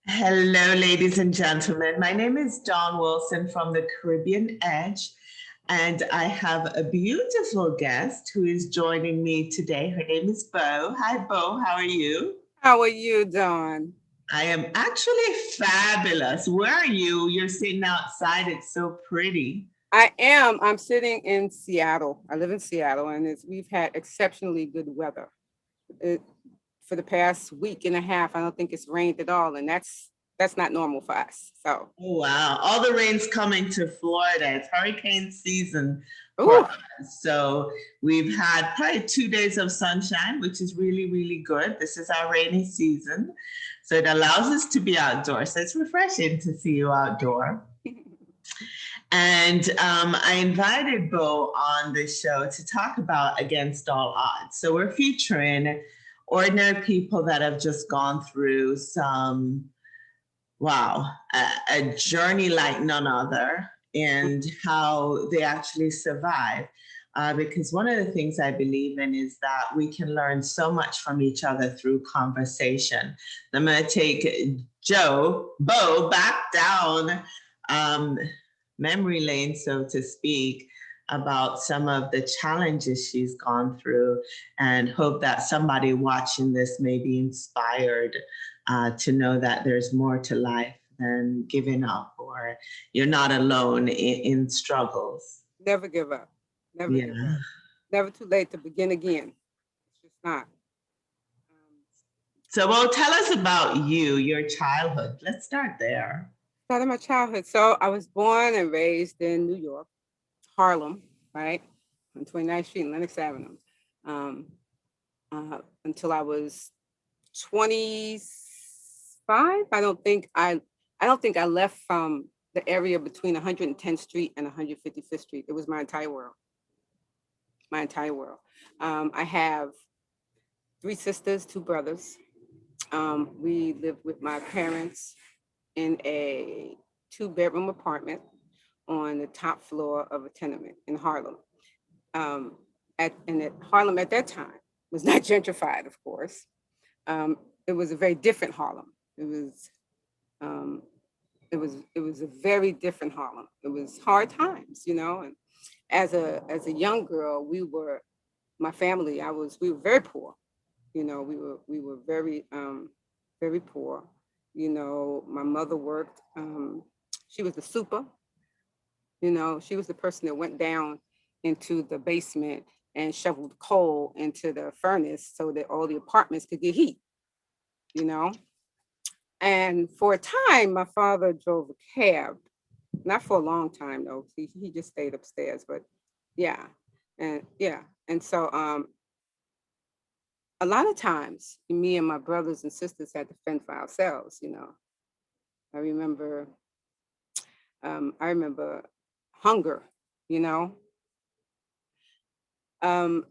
Hello, ladies and gentlemen. My name is Dawn Wilson from the Caribbean Edge, and I have a beautiful guest who is joining me today. Her name is Bo. Hi, Bo. How are you? How are you, Dawn? I am actually fabulous. Where are you? You're sitting outside. It's so pretty. I am. I'm sitting in Seattle. I live in Seattle, and we've had exceptionally good weather. It, for the past week and a half, I don't think it's rained at all, and that's not normal for us. So, Oh, wow. All the rain's coming to Florida. It's hurricane season for ooh, us. So we've had probably 2 days of sunshine, which is really, really good. This is our rainy season. So it allows us to be outdoors. So it's refreshing to see you outdoor. And I invited Bo on this show to talk about Against All Odds. So we're featuring ordinary people that have just gone through some wow, a journey like none other, and how they actually survive. Because one of the things I believe in is that we can learn so much from each other through conversation. I'm going to take Bo, back down um, memory lane, so to speak, about some of the challenges she's gone through, and hope that somebody watching this may be inspired to know that there's more to life than giving up, or you're not alone in struggles. never give up. Never give Yeah. up. Never too late to begin again. It's just not. Um, So, well, tell us about you, your childhood. Let's start there. Started my childhood. So I was born and raised in New York, Harlem, right, on 29th Street and Lenox Avenue, um, until I was 25. I don't think I left from the area between 110th Street and 155th Street. It was my entire world. My entire world. I have three sisters, two brothers. We lived with my parents in a two-bedroom apartment on the top floor of a tenement in Harlem. Um, Harlem at that time was not gentrified, of course. It was a very different Harlem. Um, it was a very different Harlem. It was hard times, you know. And as a young girl, my family. We were very poor. You know, we were very poor. You know, my mother worked. She was the super. You know, she was the person that went down into the basement and shoveled coal into the furnace so that all the apartments could get heat. You know, and for a time, my father drove a cab. Not for a long time though. He just stayed upstairs, but yeah, and so a lot of times, me and my brothers and sisters had to fend for ourselves. You know, I remember I remember hunger. You know, um,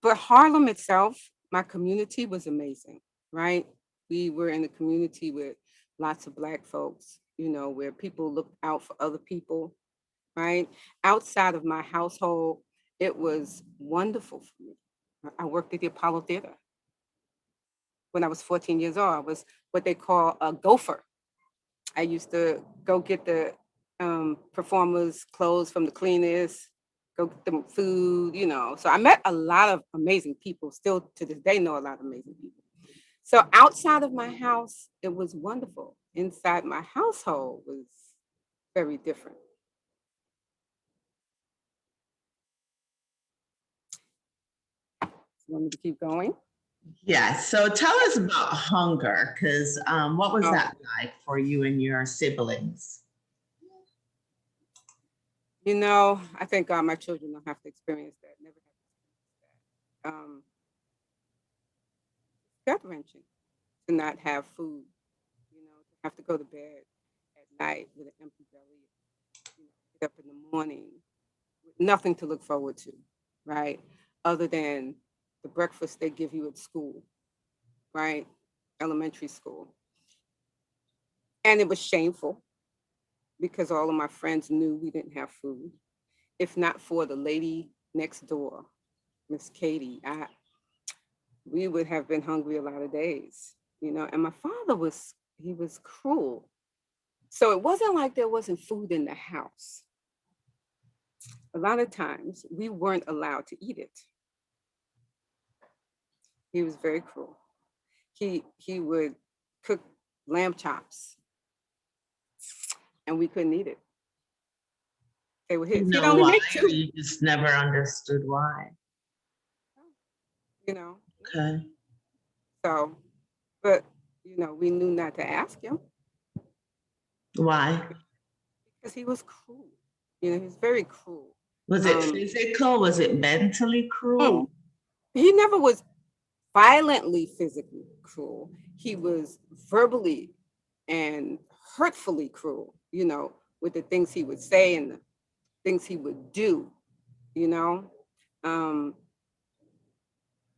but Harlem itself, my community was amazing. Right, we were in a community with lots of Black folks. You know, where people looked out for other people, right? Outside of my household, it was wonderful for me. I worked at the Apollo Theater when I was 14 years old. I was what they call a gopher. I used to go get the performers' clothes from the cleaners, go get them food, you know. So I met a lot of amazing people, still to this day know a lot of amazing people. So outside of my house, it was wonderful. Inside my household was very different. You want me to keep going? Yes. So tell us about hunger, because what was Oh, that like for you and your siblings? you know, I thank God my children don't have to experience that. Never have to experience that. Gut wrenching to not have food, you know, to have to go to bed at night with an empty belly, you know, get up in the morning with nothing to look forward to, right? Other than the breakfast they give you at school, right? Elementary school. And it was shameful because all of my friends knew we didn't have food. If not for the lady next door, Miss Katie, we would have been hungry a lot of days. and my father he was cruel. So it wasn't like there wasn't food in the house. A lot of times we weren't allowed to eat it. He was very cruel. He would cook lamb chops and we couldn't eat it. They were Do you his. He'd know only why, make or two, you just never understood why? you know. Okay. So, but we knew not to ask him Why? because he was cruel. He was very cruel. Was it Um, physical? Was it mentally mm, cruel? he never was violently physically cruel. He was verbally and hurtfully cruel, with the things he would say and the things he would do, you know. Um,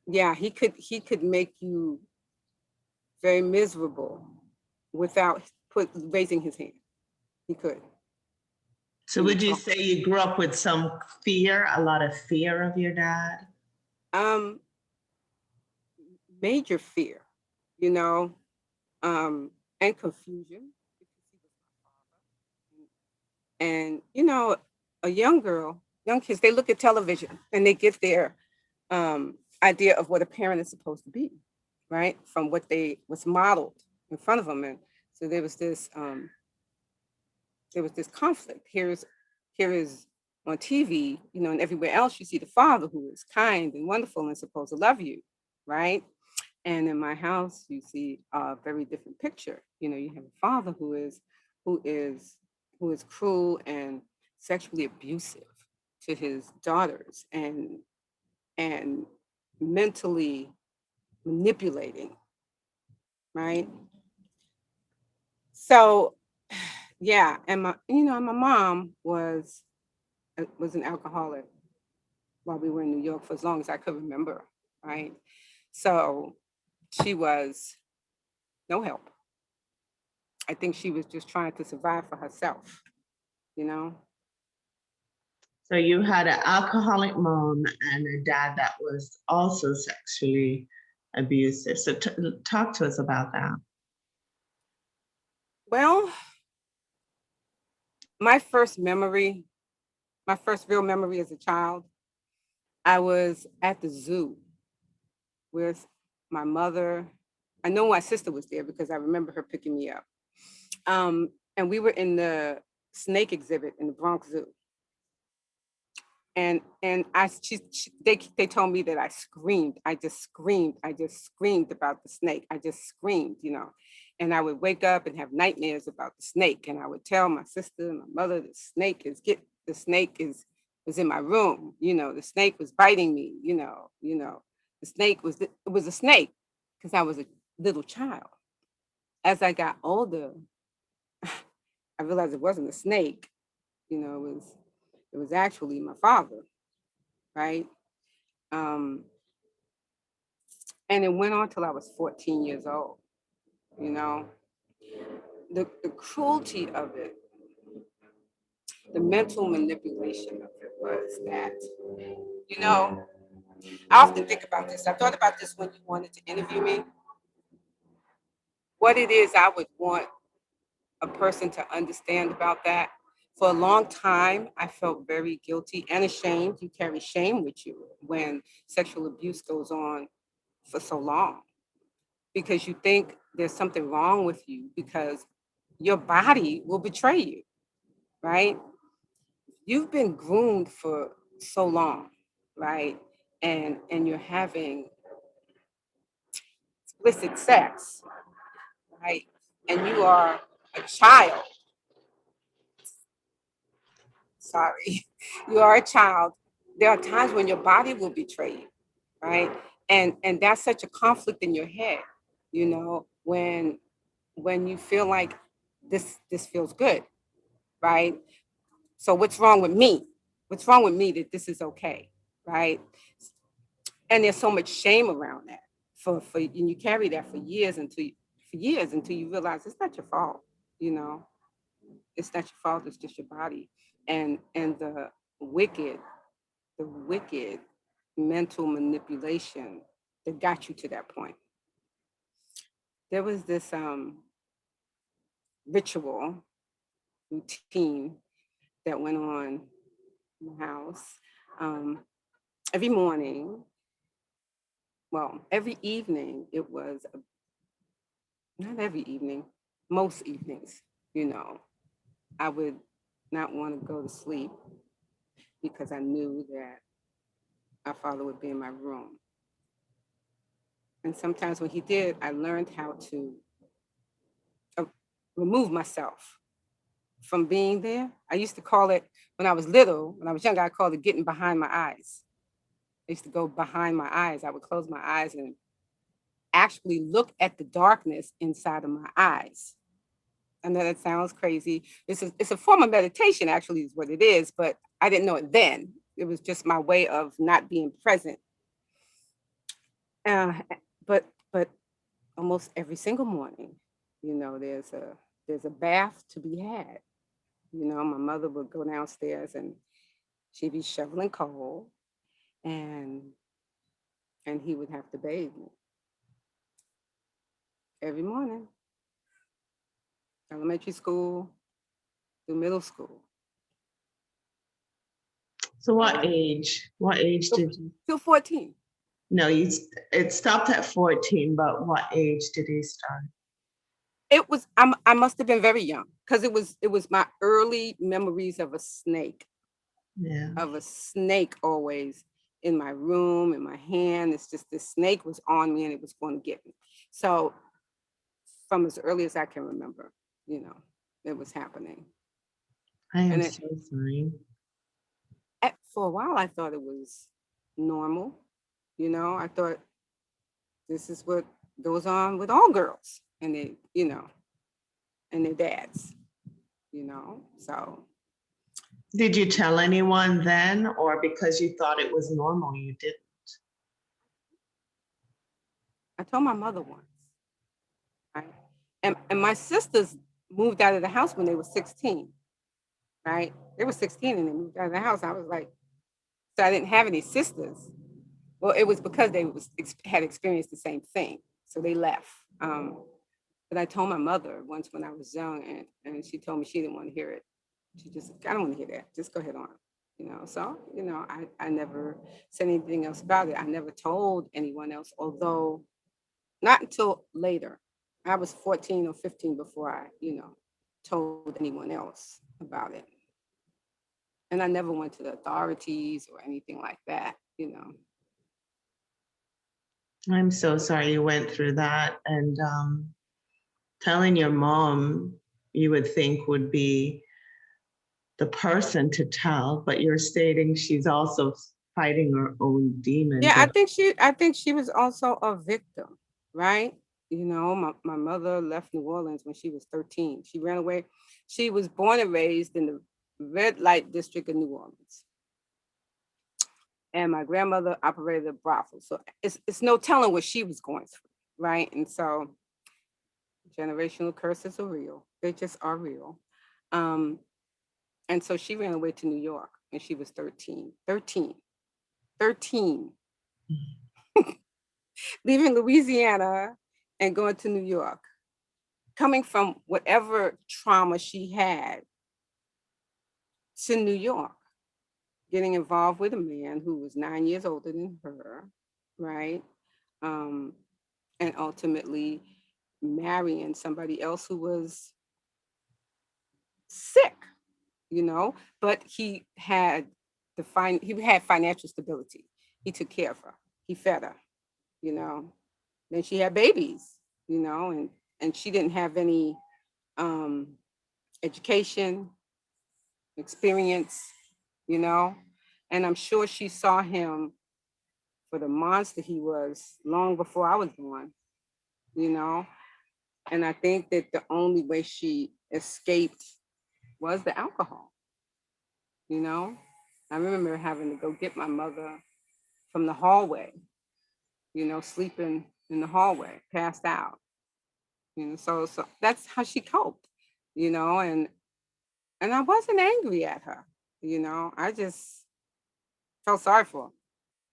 yeah, he could make you very miserable without raising his hand. He could. So He would would you talk. say you grew up with some fear, a lot of fear of your dad? Um, Major fear, you know, and confusion because he was my father. And a young kids, they look at television and they get their idea of what a parent is supposed to be, right? From what they was modeled in front of them. And so there was this conflict. Here is on TV, and everywhere else you see the father who is kind and wonderful and supposed to love you, right? And in my house, you see a very different picture. You have a father who is who is cruel and sexually abusive to his daughters and mentally manipulating, right? So yeah, and my mom was an alcoholic while we were in New York for as long as I could remember, right? So she was no help. I think she was just trying to survive for herself, you know? So you had an alcoholic mom and a dad that was also sexually abusive. So talk to us about that. Well, my first memory, my first real memory as a child, I was at the zoo with my mother. I know my sister was there because I remember her picking me up. And we were in the snake exhibit in the Bronx Zoo. And they told me that I screamed. I just screamed about the snake. I just screamed. And I would wake up and have nightmares about the snake. And I would tell my sister and my mother, the snake is in my room. The snake was biting me. The snake it was a snake because I was a little child. As I got older, I realized it wasn't a snake. It was actually my father, right? Um, and it went on till I was 14 years old. You know, the cruelty of it, the mental manipulation of it was that, you know, I often think about this. I thought about this when you wanted to interview me. What it is I would want a person to understand about that. For a long time, I felt very guilty and ashamed. You carry shame with you when sexual abuse goes on for so long because you think there's something wrong with you because your body will betray you, right? You've been groomed for so long, right? And you're having explicit sex, right? And you are a child, sorry. You are a child. There are times when your body will betray you, right? And that's such a conflict in your head, when you feel like this feels good, right? So what's wrong with me? What's wrong with me that this is okay, right? And there's so much shame around that and you carry that for years until you realize it's not your fault, you know. It's not your fault, it's just your body. And wicked, the wicked mental manipulation that got you to that point. there was this ritual routine that went on in the house. Um, every morning, well, every evening, it was not every evening, most evenings, you know, I would not want to go to sleep because I knew that our father would be in my room. And sometimes when he did, I learned how to uh, remove myself from being there. I used to call it, when I was little, when I was younger, I called it getting behind my eyes. I used to go behind my eyes. I would close my eyes and actually look at the darkness inside of my eyes. I know that sounds crazy. It's a form of meditation, actually, is what it is, but I didn't know it then. It was just my way of not being present. Uh, but almost every single morning, there's a bath to be had. My mother would go downstairs and she'd be shoveling coal, and he would have to bathe me every morning, elementary school through middle school. So what age? What age Till, did you? till 14. No, it stopped at 14, but what age did he start? I must have been very young because it was my early memories of a snake, Yeah. always in my room, in my hand. It's just this snake was on me and it was going to get me. So from as early as I can remember, it was happening. I am And so sorry. for a while, I thought it was normal. I thought this is what goes on with all girls and and their dads, so Did you tell anyone then, or because you thought it was normal, you didn't? I told my mother once, right? And my sisters moved out of the house when they were 16, right? They were 16 and they moved out of the house. I was like, so I didn't have any sisters. Well, it was because they had experienced the same thing. So they left. But I told my mother once when I was young, and she told me she didn't want to hear it. She just, I don't want to hear that. Just go ahead on. So, I never said anything else about it. I never told anyone else, although not until later. I was 14 or 15 before I, told anyone else about it. And I never went to the authorities or anything like that. I'm so sorry you went through that. And telling your mom, you would think would be the person to tell, but you're stating she's also fighting her own demons. Yeah, I think she was also a victim, right? My mother left New Orleans when she was 13. She ran away. She was born and raised in the red light district of New Orleans. And my grandmother operated a brothel. So it's no telling what she was going through, right? And so generational curses are real. They just are real. Um, and so she ran away to New York when she was 13. 13. 13. Leaving Louisiana and going to New York, coming from whatever trauma she had to New York, getting involved with a man who was 9 years older than her, right? Um, and ultimately marrying somebody else who was sick, but he had financial stability. He took care of her. He fed her, you know. Then she had babies, and she didn't have any um, education, experience, you know. And I'm sure she saw him for the monster he was long before I was born, you know. And I think that the only way she escaped was the alcohol, you know. I remember having to go get my mother from the hallway, sleeping in the hallway, passed out, so that's how she coped, and I wasn't angry at her, I just felt sorry for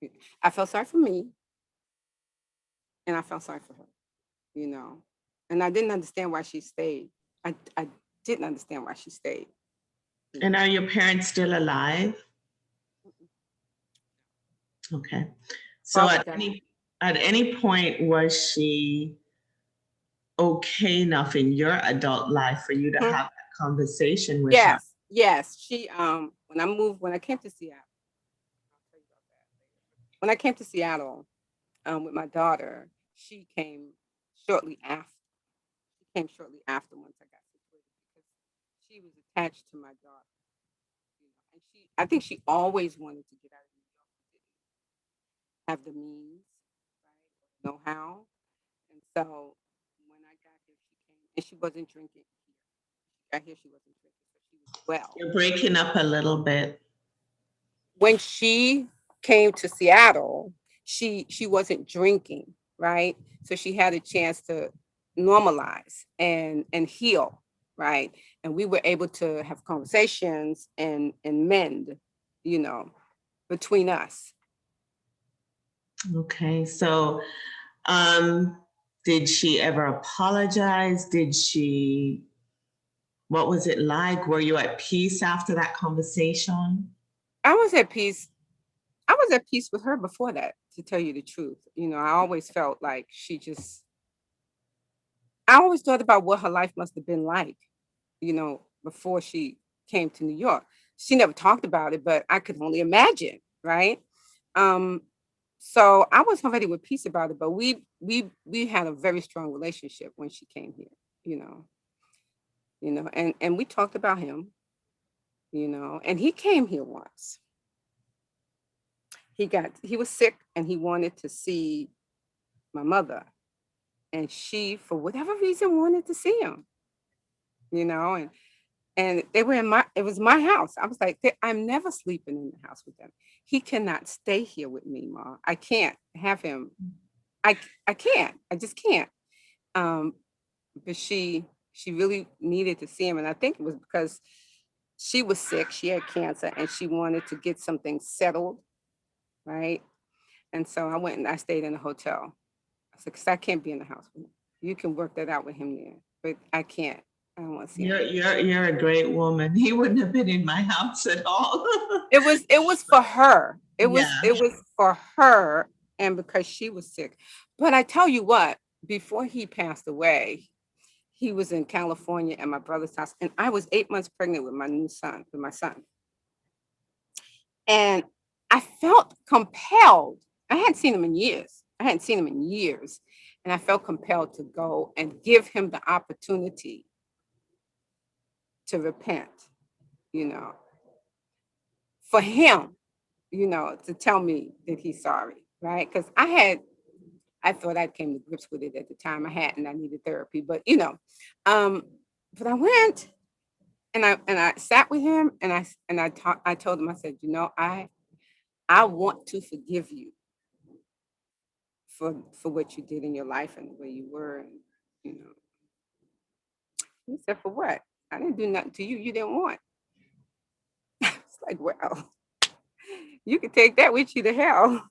her. I felt sorry for me and I felt sorry for her, you know. And I didn't understand why she stayed. I didn't understand why she stayed. And are your parents still alive? Okay. So Father died. at any point was she okay enough in your adult life for you to Mhm. have that conversation with her? Yes, yes. She when I came to Seattle, I'll tell you about that later. When I came to Seattle with my daughter, she came shortly after. She came shortly after once I got situated because she was attached to my daughter, and I think she always wanted to get out of New York, didn't have the means, right, or know how. And so when I got here, she came and she wasn't drinking here. She got here, she wasn't drinking, so she was well. You're breaking up a little bit. When she came to Seattle, she wasn't drinking, right? So she had a chance to normalize and heal, right? And we were able to have conversations and mend, you know, between us. Okay. So, um, did she ever apologize? What was it like? Were you at peace after that conversation? I was at peace. I was at peace with her before that, to tell you the truth. I always felt like I always thought about what her life must have been like, before she came to New York. She never talked about it, but I could only imagine, right? Um, so I was already with peace about it, but we had a very strong relationship when she came here, you know, and we talked about him, and he came here once. He was sick and he wanted to see my mother, and she, for whatever reason, wanted to see him, and they were in it was my house. I was like, I'm never sleeping in the house with them. He cannot stay here with me, Ma. I can't have him. I I can't. I just can't. Um, but she really needed to see him, and I think it was because she was sick. She had cancer, and she wanted to get something settled, right? And so I went and I stayed in a hotel. I said, because I can't be in the house with him. You can work that out with him there, but I can't. I don't want to see him. You're a great woman. He wouldn't have been in my house at all. It was for her. It was Yeah. it was for her, and because she was sick. But I tell you what, before he passed away, he was in California at my brother's house, and I was 8 months pregnant with my son. And I felt compelled. I hadn't seen him in years. I hadn't seen him in years. And I felt compelled to go and give him the opportunity to repent, you know, for him, to tell me that he's sorry, right? Because I thought I came to grips with it at the time. I hadn't. I needed therapy, um, but I went and I sat with him and I told him, I said, I want to forgive you for what you did in your life and the way you were, and you know. He said, for what? I didn't do nothing to you. You didn't want. It's like, well, you could take that with you to hell.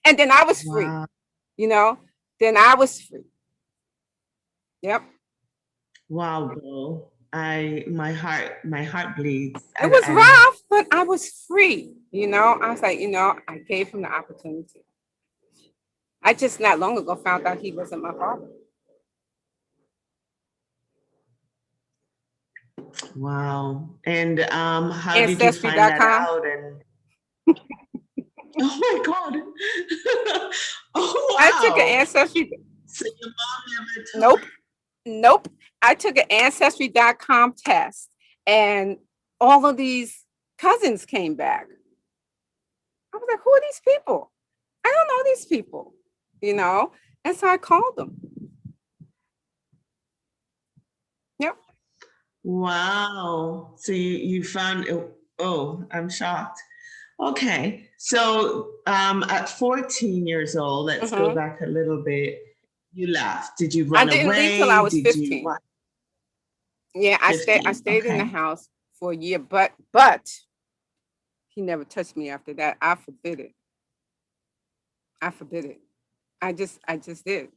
And then I was free, Wow. you know. Then I was free. Yep. Wow, bro. My heart bleeds. It was I don't. rough, but I was free. I was like, I gave him the opportunity. I just not long ago found out he wasn't my father. Wow. And how did you find that Ancestry.com. out? And oh my God. Oh I took an wow. ancestry. So your mom never told. Nope. Nope. I took an ancestry.com test and all of these cousins came back. I was like, who are these people? I don't know these people, you know? And so I called them. Yep. Wow. So you found it. Oh, I'm shocked. Okay. So at 14 years old, let's go Hmm. back a little bit. You left. Did you I run didn't leave till I away? was Did you 15. what? Yeah, I 15. stayed in the Okay. house for a year, but he never touched me after that. I forbid it. I forbid it. I just did.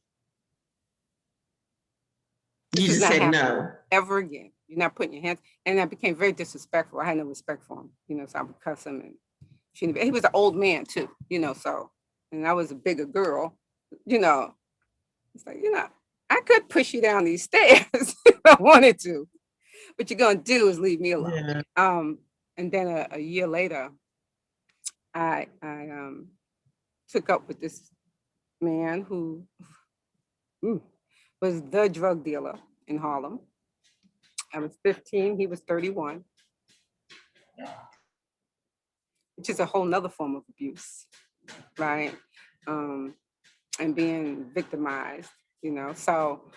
You This is just not said happening no. ever again. You're not putting your hands. And I became very disrespectful. I had no respect for him, so I would cuss him. And he was an old man too, so, and I was a bigger girl, it's like, I could push you down these stairs if I wanted to. What you're going to do is leave me alone. Yeah. And then a year later, I took up with this man who was the drug dealer in Harlem. I was 15, he was 31, which is a whole nother form of abuse, right? And being victimized, So,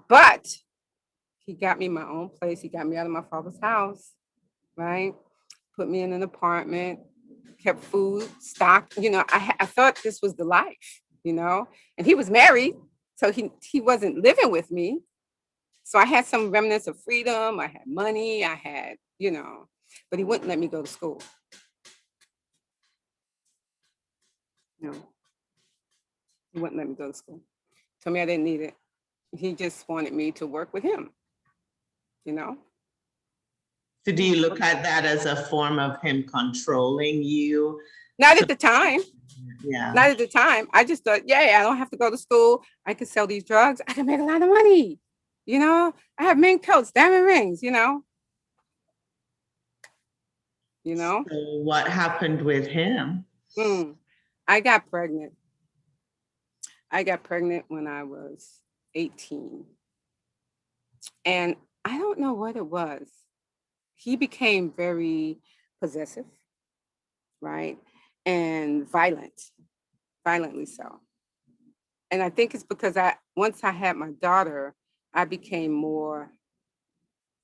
but he got me my own place. He got me out of my father's house, right? Put me in an apartment, kept food, stocked. I thought this was the life, And he was married, so he wasn't living with me. So I had some remnants of freedom. I had money. I had, but he wouldn't let me go to school. No, he wouldn't let me go to school. Told me I didn't need it. He just wanted me to work with him, So do you look at that as a form of him controlling you? Not at the time. Yeah. Not at the time. I just thought, yeah, I don't have to go to school. I can sell these drugs. I can make a lot of money. I have mink coats, diamond rings, So what happened with him? I got pregnant. I got pregnant when I was 18. And I don't know what it was. He became very possessive, right? And violently so. And I think it's because once I had my daughter, I became more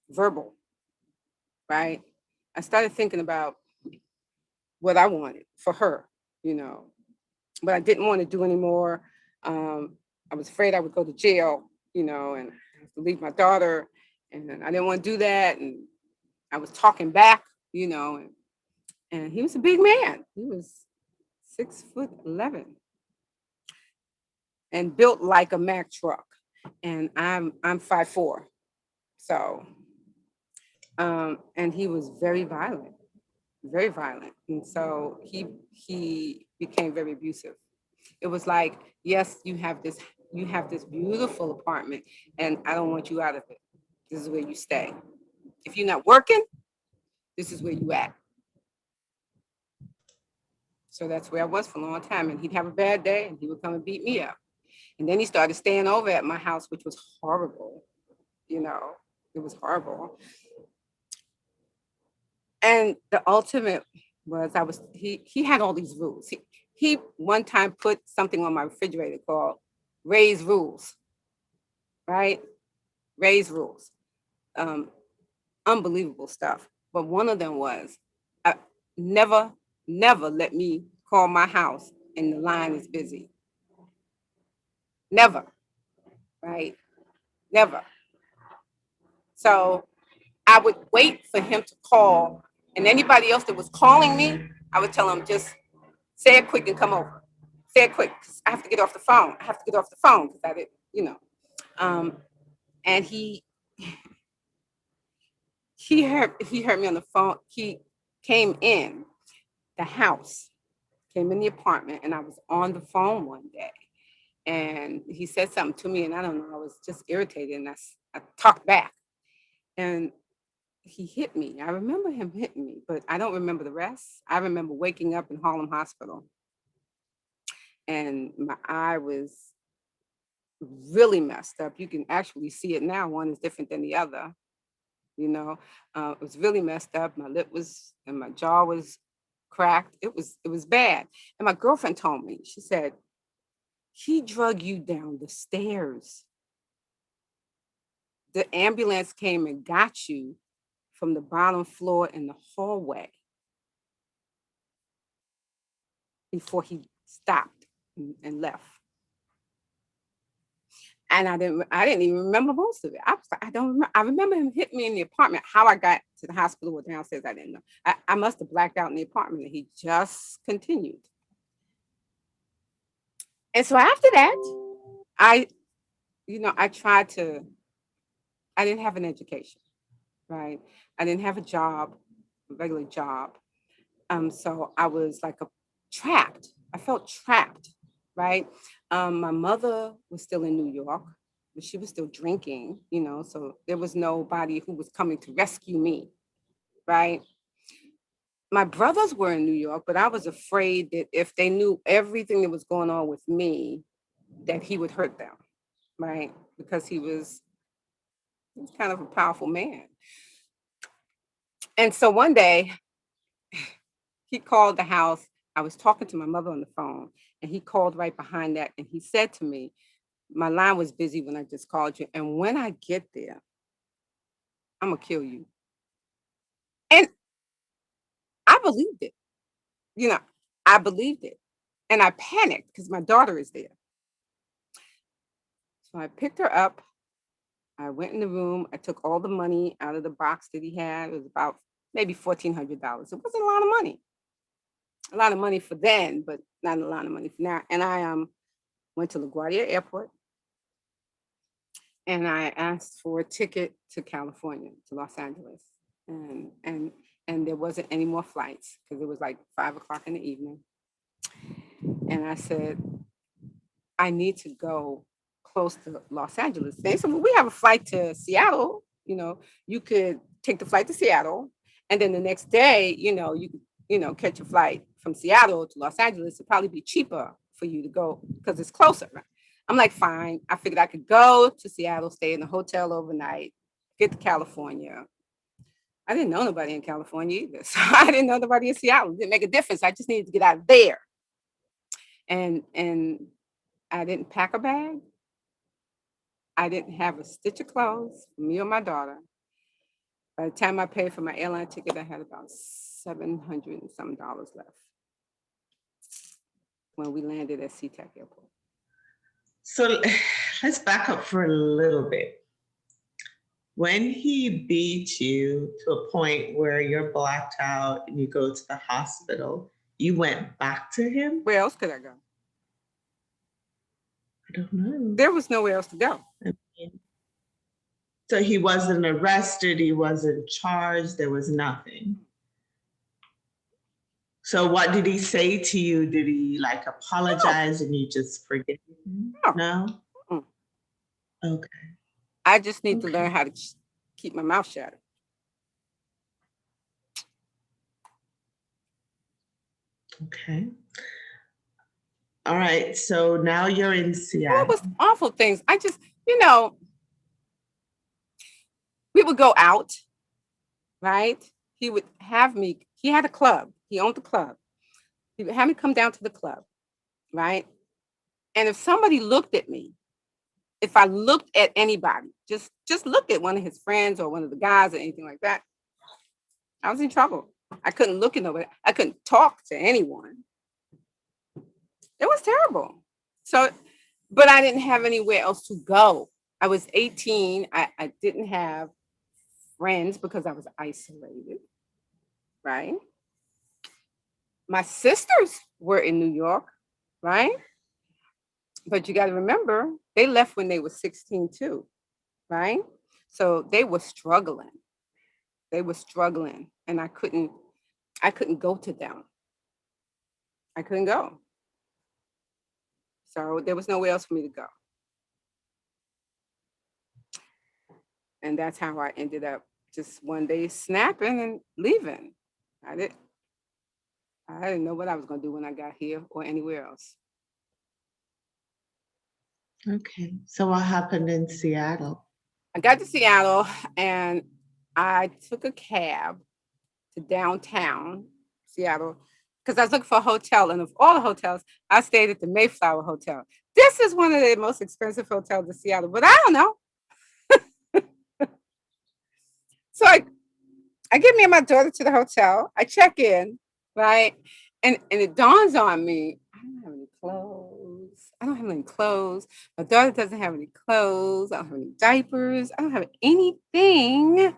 verbal, right? I started thinking about what I wanted for her, but I didn't want to do anymore. I was afraid I would go to jail, and have to leave my daughter, and I didn't want to do that. And I was talking back, and he was a big man. He was 6'11" and built like a Mack truck, and I'm 5'4", so and he was very violent, and so he became very abusive. It was like, yes, you have this beautiful apartment, and I don't want you out of it. This is where you stay. If you're not working, this is where you at. So that's where I was for a long time. And he'd have a bad day and he would come and beat me up. And then he started staying over at my house, which was horrible. It was horrible. And the ultimate was he had all these rules. He one time put something on my refrigerator called Ray's Rules, right? Ray's Rules. Unbelievable stuff. But one of them was, never let me call my house and the line is busy. Never, right? Never. So I would wait for him to call, and anybody else that was calling me, I would tell him, just say it quick and come over. Say it quick, because I have to get off the phone. Because I didn't, and he heard me on the phone. He came in the house, came in the apartment, and I was on the phone one day. And he said something to me, and I don't know, I was just irritated, and I talked back. And he hit me. I remember him hitting me, but I don't remember the rest. I remember waking up in Harlem Hospital, and my eye was really messed up. You can actually see it now. One is different than the other. It was really messed up. My lip was, and my jaw was cracked. It was bad. And my girlfriend told me, she said, he drug you down the stairs. The ambulance came and got you from the bottom floor in the hallway before he stopped and left. And I didn't even remember most of it. I don't remember. I remember him hitting me in the apartment. How I got to the hospital or downstairs, I didn't know. I must have blacked out in the apartment, and he just continued. And so after that, I I didn't have an education, right? I didn't have a job, a regular job. So I was like trapped. I felt trapped, right? My mother was still in New York, but she was still drinking, so there was nobody who was coming to rescue me, right? My brothers were in New York, but I was afraid that if they knew everything that was going on with me, that he would hurt them, right? Because he was kind of a powerful man. And so one day he called the house. I was talking to my mother on the phone, and he called right behind that. And he said to me, my line was busy when I just called you. And when I get there, I'm going to kill you. And I believed it. You know, I believed it. And I panicked because my daughter is there. So I picked her up. I went in the room. I took all the money out of the box that he had. It was about maybe $1,400. It wasn't a lot of money. A lot of money for then, but not a lot of money for now. And I went to LaGuardia Airport and I asked for a ticket to California, to Los Angeles. And there wasn't any more flights because it was like 5 o'clock in the evening. And I said, I need to go close to Los Angeles. They said, well, we have a flight to Seattle. You could take the flight to Seattle. And then the next day, you could, catch a flight from Seattle to Los Angeles. It'd probably be cheaper for you to go because it's closer. I'm like, fine. I figured I could go to Seattle, stay in the hotel overnight, get to California. I didn't know nobody in California either. So I didn't know nobody in Seattle. It didn't make a difference. I just needed to get out of there. And I didn't pack a bag. I didn't have a stitch of clothes for me or my daughter. By the time I paid for my airline ticket, I had about $700 and some left when we landed at SeaTac Airport. So let's back up for a little bit. When he beat you to a point where you're blacked out and you go to the hospital, you went back to him? Where else could I go? I don't know. There was nowhere else to go. So he wasn't arrested, he wasn't charged, there was nothing. So what did he say to you? Did he like apologize and you just forget him? No? Mm-mm. Okay. I just need to learn how to keep my mouth shut. Okay. All right. So now you're in Seattle. It was awful things. I just, we would go out, right? He would have me, he had a club. He owned the club. He would have me come down to the club, right? And if somebody looked at me, if I looked at anybody, just looked at one of his friends or one of the guys or anything like that, I was in trouble. I couldn't look at nobody. I couldn't talk to anyone. It was terrible. So, but I didn't have anywhere else to go. I was 18. I didn't have friends because I was isolated, right? My sisters were in New York, right? But you got to remember, they left when they were 16 too, right? So they were struggling. They were struggling, and I couldn't go to them. I couldn't go. So there was nowhere else for me to go. And that's how I ended up just one day snapping and leaving. I didn't know what I was going to do when I got here or anywhere else. Okay. So what happened in Seattle? I got to Seattle and I took a cab to downtown Seattle because I was looking for a hotel. And of all the hotels, I stayed at the Mayflower Hotel. This is one of the most expensive hotels in Seattle, but I don't know. So I get me and my daughter to the hotel. I check in, right? And it dawns on me, I don't have any clothes. I don't have any clothes. My daughter doesn't have any clothes. I don't have any diapers. I don't have anything. I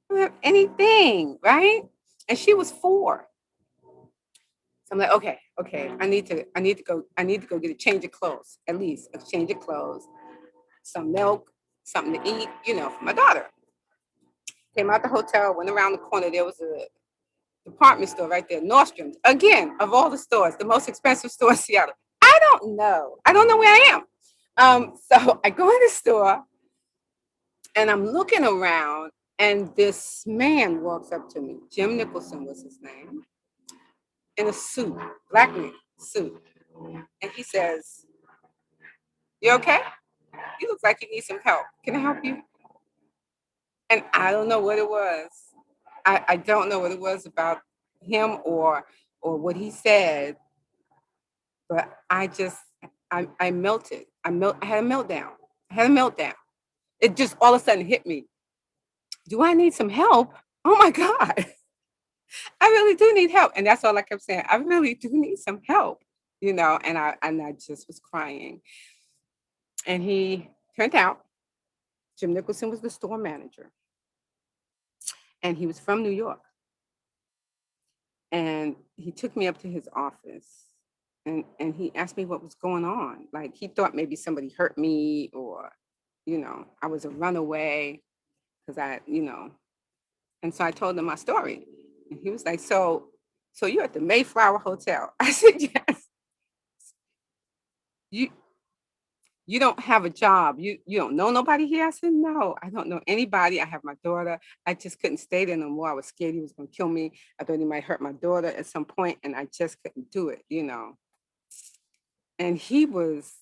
don't have anything, right? And she was 4. So I'm like, okay, I need to go get a change of clothes, at least a change of clothes. some milk, something to eat, for my daughter. Came out the hotel, went around the corner. There was a department store right there, Nordstrom's. Again, of all the stores, the most expensive store in Seattle. I don't know. I don't know where I am. So I go in the store and I'm looking around, and this man walks up to me. Jim Nicholson was his name, in a suit, black man, suit. And he says, "You okay? You look like you need some help. Can I help you?" And I don't know what it was. I don't know what it was about him or what he said, but I melted. I had a meltdown. I had a meltdown. It just all of a sudden hit me. Do I need some help? Oh my God. I really do need help. And that's all I kept saying. I really do need some help, and I just was crying. And he turned out, Jim Nicholson was the store manager, and he was from New York. And he took me up to his office, and he asked me what was going on. Like he thought maybe somebody hurt me, or, I was a runaway because and so I told him my story. And he was like, so you're at the Mayflower Hotel. I said, yes. You you don't have a job. You don't know nobody here? I said, no, I don't know anybody. I have my daughter. I just couldn't stay there no more. I was scared he was gonna kill me. I thought he might hurt my daughter at some point, and I just couldn't do it. And he was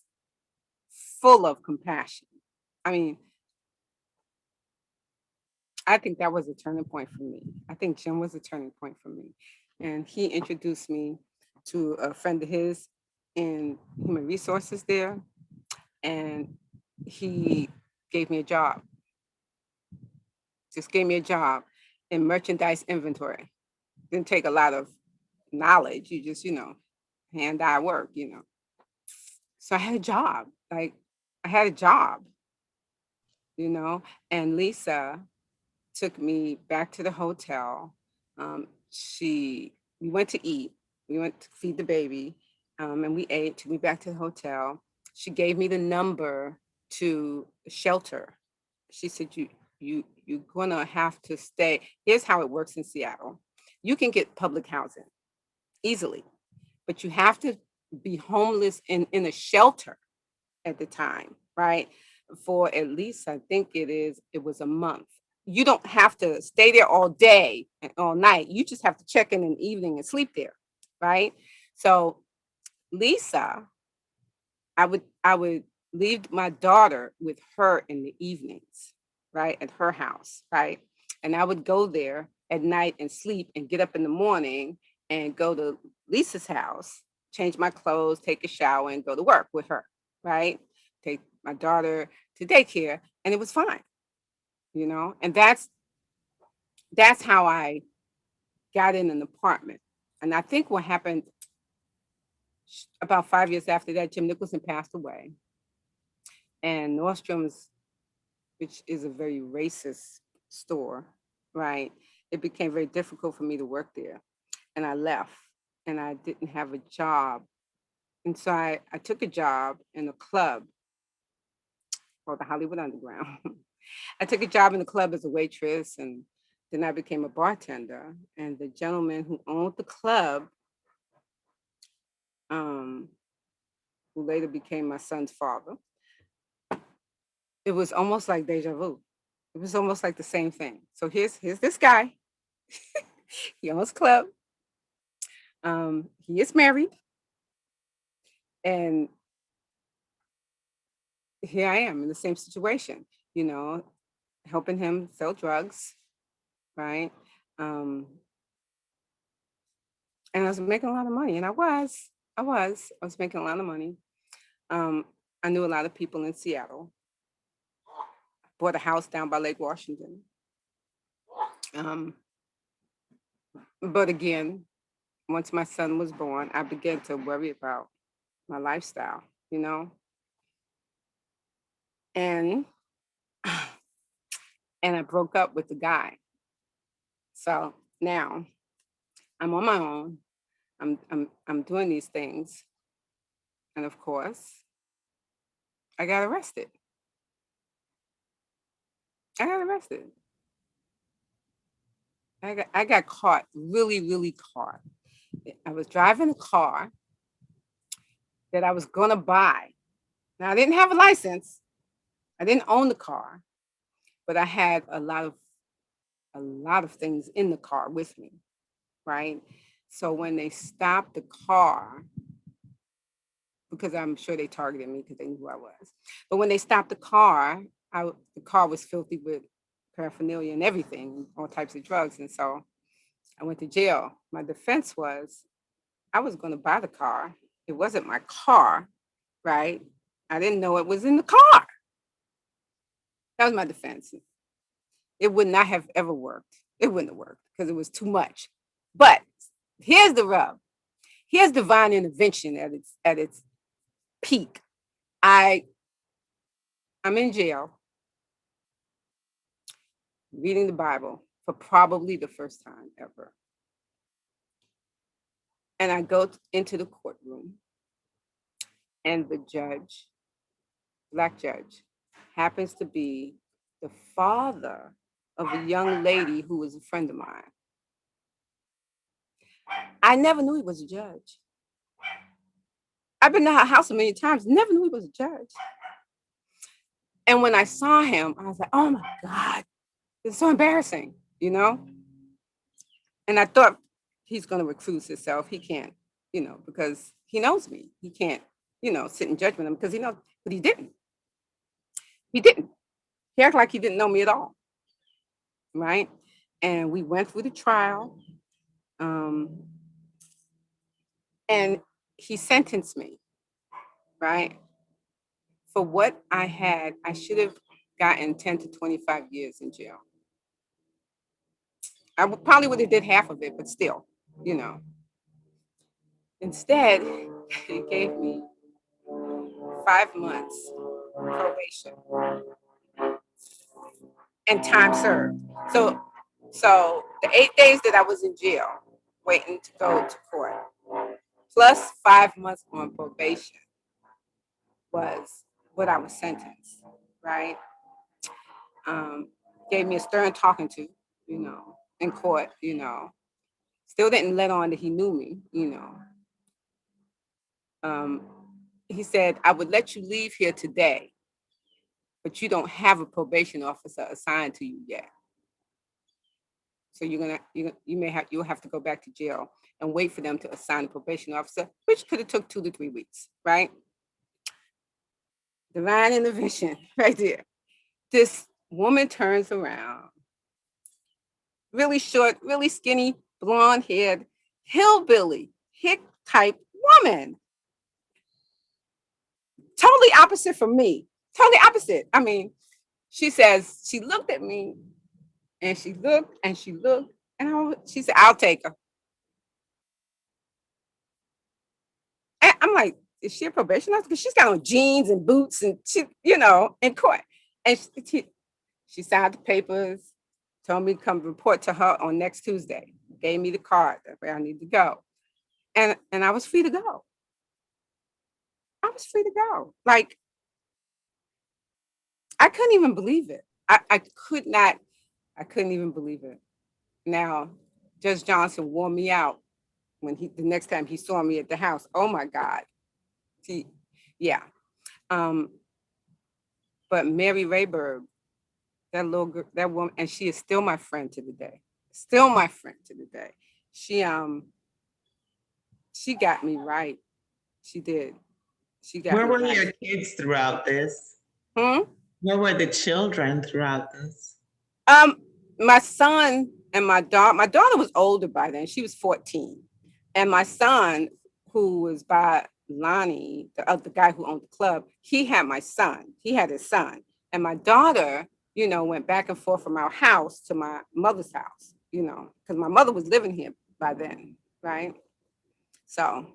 full of compassion. I mean, I think that was a turning point for me. I think Jim was a turning point for me. And he introduced me to a friend of his in human resources there. And he gave me a job, just gave me a job in merchandise inventory. Didn't take a lot of knowledge. You just, hand-eye work. So I had a job. Like I had a job, you know, and Lisa took me back to the hotel. We went to eat. We went to feed the baby, and we ate. Took me back to the hotel. She gave me the number to the shelter. She said, you're gonna have to stay. Here's how it works in Seattle. You can get public housing easily, but you have to be homeless in a shelter at the time, right? For at least, I think it was a month. You don't have to stay there all day and all night. You just have to check in the evening and sleep there, right? So Lisa, I would leave my daughter with her in the evenings, right, at her house, right? And I would go there at night and sleep and get up in the morning and go to Lisa's house, change my clothes, take a shower, and go to work with her, right? Take my daughter to daycare, and it was fine. And that's how I got in an apartment. And I think what happened about 5 years after that, Jim Nicholson passed away. And Nordstrom's, which is a very racist store, right? It became very difficult for me to work there. And I left, and I didn't have a job. And so I took a job in a club called the Hollywood Underground. I took a job in the club as a waitress, and then I became a bartender. And the gentleman who owned the club, who later became my son's father, it was almost like deja vu. It was almost like the same thing. So here's this guy. He owns a club. He is married, and here I am in the same situation, you know, helping him sell drugs, right? Um, and I was making a lot of money, and I was making a lot of money. Um, I knew a lot of people in Seattle. Bought a house down by Lake Washington. Um, but again, once my son was born, I began to worry about my lifestyle, you know, and and I broke up with the guy. So now I'm on my own. I'm doing these things, and of course, I got arrested. I got arrested. I got caught, really, really caught. I was driving a car that I was gonna buy. Now I didn't have a license. I didn't own the car, but I had a lot of things in the car with me, right? So when they stopped the car, because I'm sure they targeted me because they knew who I was. But when they stopped the car, the car was filthy with paraphernalia and everything, all types of drugs. And so I went to jail. My defense was I was going to buy the car. It wasn't my car, right? I didn't know it was in the car. That was my defense. It would not have ever worked. It wouldn't have worked because it was too much. But here's the rub. Here's divine intervention at its peak. I'm in jail reading the Bible for probably the first time ever. And I go into the courtroom, and the judge, Black judge, happens to be the father of a young lady who was a friend of mine. I never knew he was a judge. I've been to her house a million times, never knew he was a judge. And when I saw him, I was like, oh my God, it's so embarrassing, you know? And I thought he's going to recuse himself. He can't, because he knows me. He can't, sit in judgment of him because he knows, but he didn't. He didn't. He acted like he didn't know me at all. Right. And we went through the trial. And he sentenced me, right? For what I had, I should have gotten 10 to 25 years in jail. Probably would have did half of it, but still, Instead, he gave me 5 months probation and time served. So the 8 days that I was in jail waiting to go to court, plus 5 months on probation was what I was sentenced, right? Gave me a stern talking to, in court, Still didn't let on that he knew me, He said, I would let you leave here today, but you don't have a probation officer assigned to you yet. So you'll have to go back to jail and wait for them to assign a probation officer, which could have took 2 to 3 weeks, right? Divine intervention right there. This woman turns around, really short, really skinny, blonde-haired, hillbilly, hick type woman. Totally opposite from me. Totally opposite. I mean, she says, she looked at me and she looked and she looked and she said, I'll take her. And I'm like, is she a probation officer? Because she's got on jeans and boots and she, in court. And she signed the papers, told me to come report to her on next Tuesday. Gave me the card where I need to go. And I was free to go. I was free to go. Like, I couldn't even believe it. I couldn't even believe it. Now, Judge Johnson wore me out when the next time he saw me at the house. Oh my God. Yeah. But Mary Rayburg, that little girl, that woman, and she is still my friend to the day. Still my friend to the day. She got me right. She did. She got Where me were right. your kids throughout this? Where were the children throughout this? My son and my daughter was older by then. She was 14. And my son, who was by Lonnie, the other guy who owned the club, he had my son. He had his son. And my daughter, went back and forth from our house to my mother's house, because my mother was living here by then, right? So.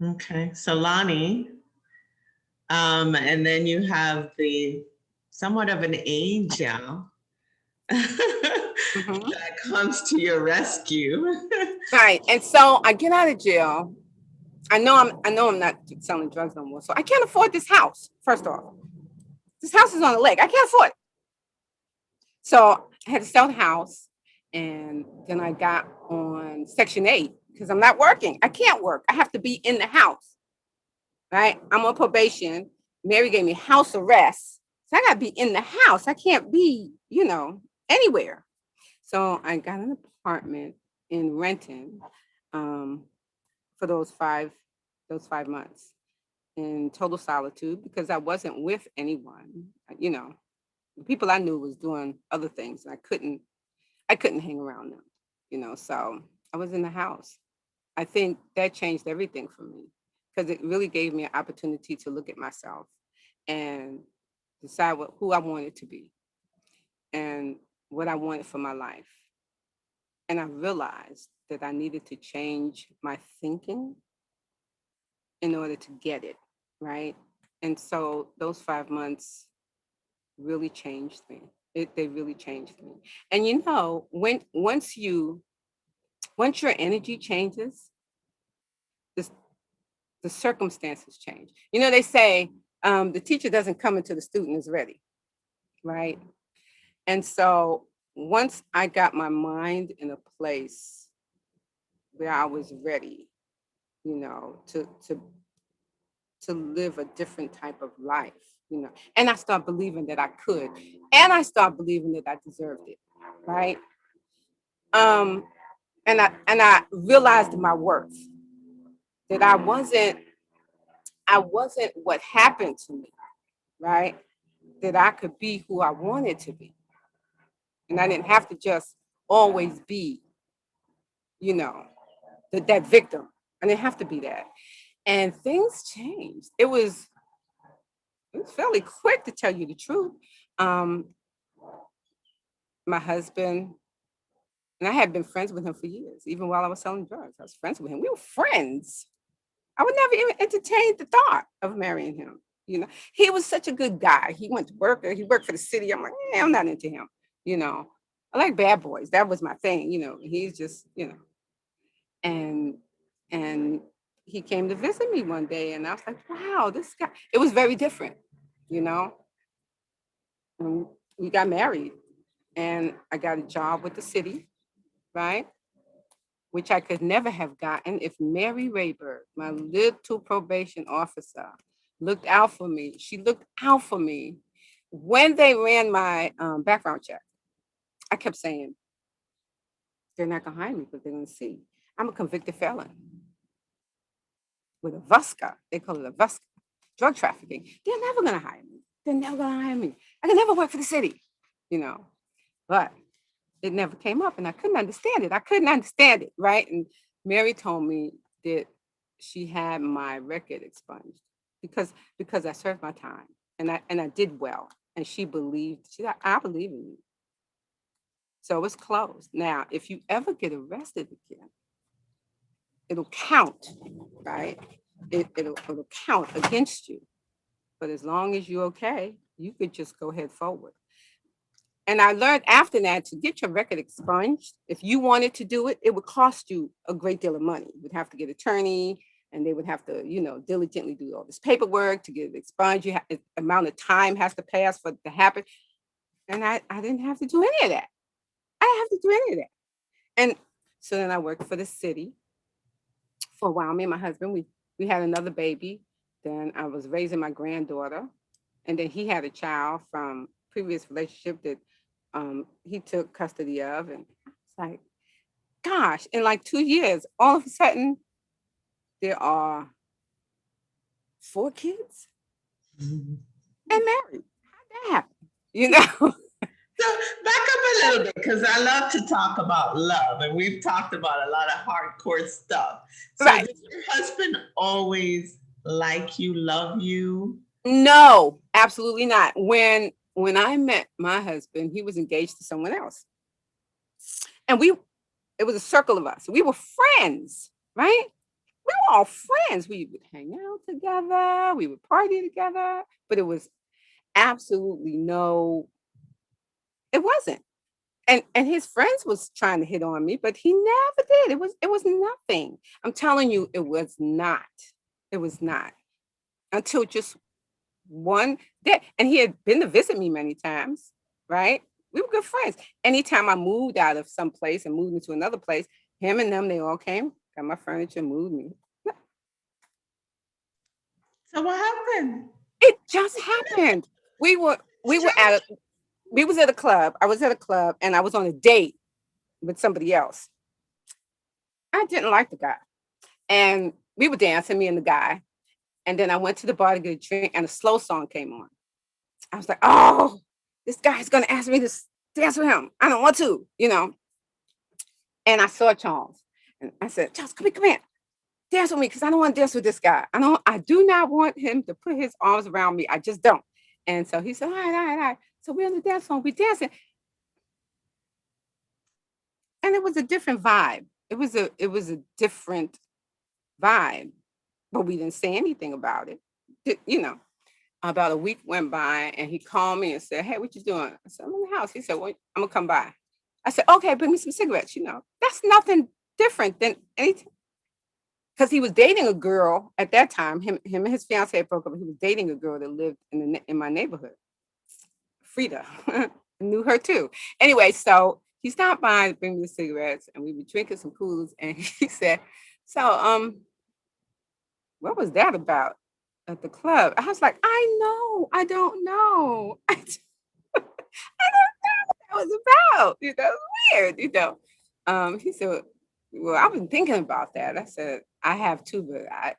Okay, so Lonnie, and then you have the somewhat of an angel that comes to your rescue. Right, and so I get out of jail. I know I'm not selling drugs no more, so I can't afford this house. First off, this house is on the lake. I can't afford it. So I had to sell the house, and then I got on Section 8 because I'm not working. I can't work. I have to be in the house, right? I'm on probation. Mary gave me house arrest. So I got to be in the house. I can't be, anywhere. So I got an apartment in Renton for those five months in total solitude because I wasn't with anyone. The people I knew was doing other things, and I couldn't hang around them. So I was in the house. I think that changed everything for me because it really gave me an opportunity to look at myself and decide who I wanted to be and what I wanted for my life. And I realized that I needed to change my thinking in order to get it, right? And so those 5 months really changed me. They really changed me. And once your energy changes, the, the circumstances change. They say the teacher doesn't come until the student is ready, right? And so once I got my mind in a place where I was ready, to live a different type of life, and I start believing that I could, and I start believing that I deserved it, right? Um, and I realized my worth, that I wasn't what happened to me, right? That I could be who I wanted to be. And I didn't have to just always be, you know, that victim. I didn't have to be that. And things changed. It was fairly quick, to tell you the truth. Um, my husband, and I had been friends with him for years, even while I was selling drugs. I was friends with him. We were friends. I would never even entertain the thought of marrying him. He was such a good guy. He went to work. He worked for the city. I'm like, I'm not into him. You know, I like bad boys. That was my thing. He's just, and and he came to visit me one day, and I was like, wow, this guy. It was very different. You know, And we got married, and I got a job with the city, right? Which I could never have gotten if Mary Rayburg, my little probation officer, looked out for me. She looked out for me when they ran my background check. I kept saying, they're not going to hire me because they're going to see I'm a convicted felon with a VUSCA. They call it a VUSCA, drug trafficking. They're never going to hire me. They're never going to hire me. I can never work for the city, you know. But it never came up, and I couldn't understand it. I couldn't understand it, right? And Mary told me that she had my record expunged because I served my time, and I did well, and she believed. She said, I believe in you. So it's closed. Now, if you ever get arrested again, it'll count, right? It'll count against you. But as long as you're okay, you could just go ahead forward. And I learned after that, to get your record expunged, if you wanted to do it, it would cost you a great deal of money. You would have to get an attorney, and they would have to, diligently do all this paperwork to get it expunged. Amount of time has to pass for it to happen. And I didn't have to do any of that. I didn't have to do any of that. And so then I worked for the city for a while. Me and my husband, we had another baby. Then I was raising my granddaughter. And then he had a child from previous relationship that he took custody of. And it's like, gosh, in like 2 years, all of a sudden, there are 4 kids Mhm. and married. How'd that happen? You know? So back up a little bit, because I love to talk about love, and we've talked about a lot of hardcore stuff. So Right. did your husband always like you, love you? No, absolutely not. When I met my husband, he was engaged to someone else. And it was a circle of us. We were friends, right? We were all friends. We would hang out together, we would party together, but it was absolutely no, it wasn't. And his friends was trying to hit on me, but he never did. It was nothing. I'm telling you, it was not. It was not until just one day. And he had been to visit me many times, right? We were good friends. Anytime I moved out of some place and moved into another place, him and them, they all came, got my furniture, moved me. So what happened? It just happened. We were at a, we was at a club. I was at a club and I was on a date with somebody else. I didn't like the guy. And we were dancing, me and the guy. And then I went to the bar to get a drink and a slow song came on. I was like, oh, this guy's gonna ask me to dance with him. I don't want to, you know. And I saw Charles. And I said, Charles, come here. Dance with me because I don't want to dance with this guy. I do not want him to put his arms around me. I just don't. And so he said, all right, all right, all right. So we're on the dance floor, we dancing. And it was a different vibe. It was a different vibe, but we didn't say anything about it. You know, about a week went by and he called me and said, hey, what you doing? I said, I'm in the house. He said, well, I'm gonna come by. I said, okay, bring me some cigarettes. You know, that's nothing different than anything. Because he was dating a girl at that time. Him and his fiance broke up. He was dating a girl that lived in my neighborhood. Frida. I knew her too. Anyway, so he stopped by to bring me the cigarettes and we were drinking some coolers and he said, so what was that about at the club? I was like, I don't know. I don't know what that was about. You know, weird, you know. He said, well, I've been thinking about that. I said, I have too, but I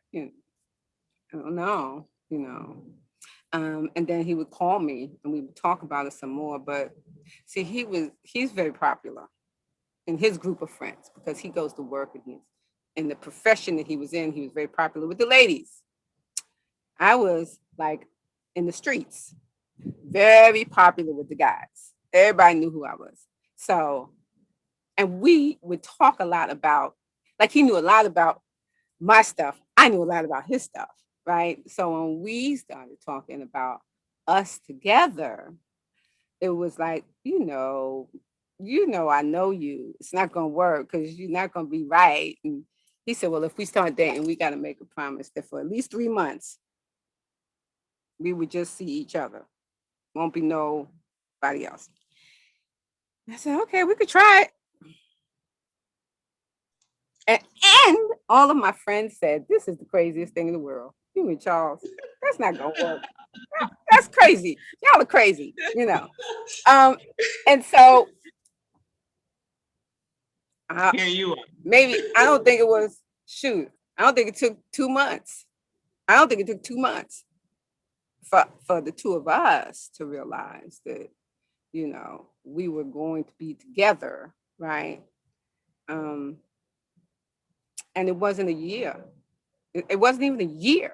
don't know, you know. And then he would call me and we would talk about it some more. But see, he's very popular in his group of friends because he goes to work and he's in the profession that he was in, he was very popular with the ladies. I was like in the streets, very popular with the guys. Everybody knew who I was. So, and we would talk a lot about, like he knew a lot about my stuff. I knew a lot about his stuff, right? So when we started talking about us together, it was like, I know you. It's not gonna work because you're not gonna be right. And he said, well, if we start dating, we got to make a promise that for at least 3 months, we would just see each other. Won't be nobody else. I said, okay, we could try it. And all of my friends said, this is the craziest thing in the world. You and Charles, that's not gonna work. That's crazy. Y'all are crazy, you know. And so Here you are. maybe I don't think it was I don't think it took 2 months. I don't think it took 2 months for the two of us to realize that, we were going to be together, right? And it wasn't a year. It wasn't even a year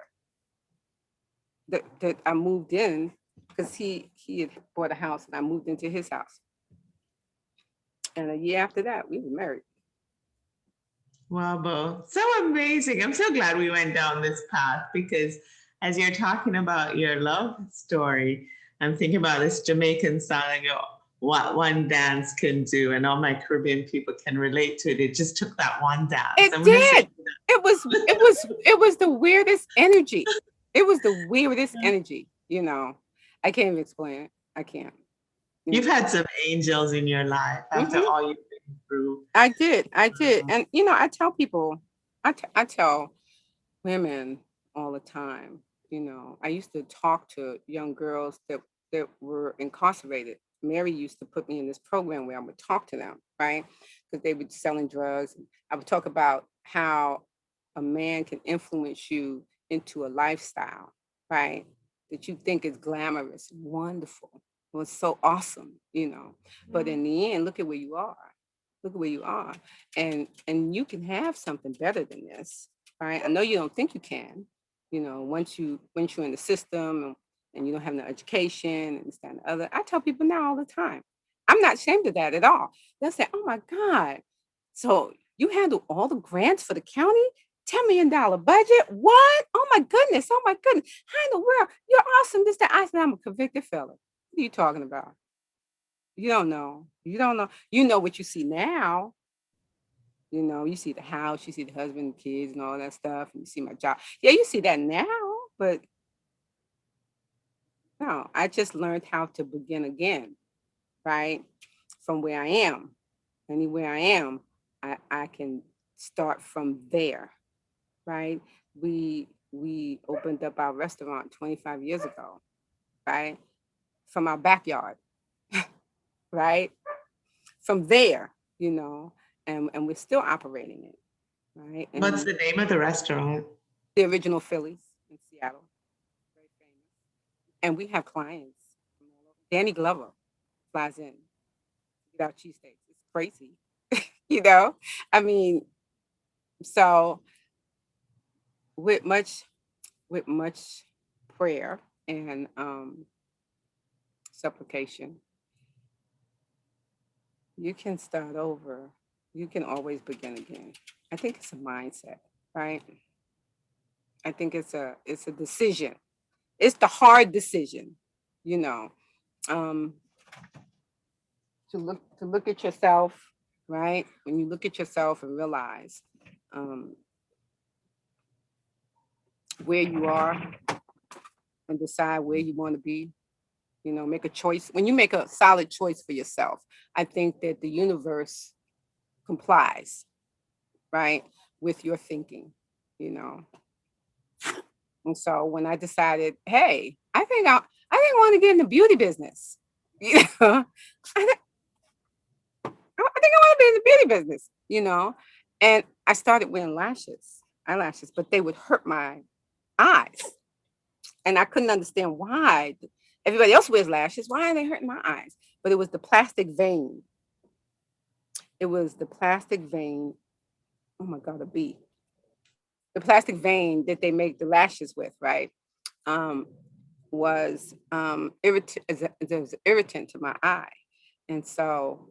that I moved in because he had bought a house and I moved into his house. And a year after that, we were married. Wow, Bo. So amazing. I'm so glad we went down this path because as you're talking about your love story, I'm thinking about this Jamaican song, what one dance can do, and all my Caribbean people can relate to it. It just took that one dance. It did. It was the weirdest energy. It was the weirdest energy, I can't even explain it. I can't. You've had some angels in your life after all you've been through. I did. And, I tell people, I tell women all the time, I used to talk to young girls that were incarcerated. Mary used to put me in this program where I would talk to them, right? Because they were selling drugs. I would talk about how a man can influence you into a lifestyle, right? That you think is glamorous, wonderful. It was so awesome, But in the end, look at where you are. Look at where you are. And you can have something better than this, right? I know you don't think you can, once you're in the system and you don't have no education and this, that, and the other. I tell people now all the time, I'm not ashamed of that at all. They'll say, oh my God, so you handle all the grants for the county? $10 million budget? What? Oh my goodness. Oh my goodness. How in the world? You're awesome. This, that. I said, I'm a convicted felon. What are you talking about? You don't know. You don't know. You know what you see now. You see the house, you see the husband, kids, and all that stuff. And you see my job. Yeah, you see that now, but no, I just learned how to begin again. right? From where I am, anywhere I am, I can start from there, right? We opened up our restaurant 25 years ago, right? From our backyard, right? From there, and we're still operating it, right? What's And the name of the restaurant? the original Phillies in Seattle, very famous. And we have clients from all over. Danny Glover flies in to get our cheesesteaks. It's crazy, you know? I mean, so with much with much prayer and supplication, you can start over. You can always begin again. I think it's a mindset, right? I think it's a decision. It's the hard decision, you know, um, to look at yourself, right? When you look at yourself and realize um, where you are and decide where you want to be, make a choice. When you make a solid choice for yourself, I think that the universe complies, right, with your thinking, you know. And so when I decided, hey, I think I want to get in the beauty business, you know, I think I want to be in the beauty business, and I started wearing eyelashes, but they would hurt my eyes, and I couldn't understand why. Everybody else wears lashes. Why are they hurting my eyes? But it was the plastic vein. It was the plastic vein. Oh my God, a bee. The plastic vein that they make the lashes with, right? Um, was irritant. It was irritant to my eye, and so,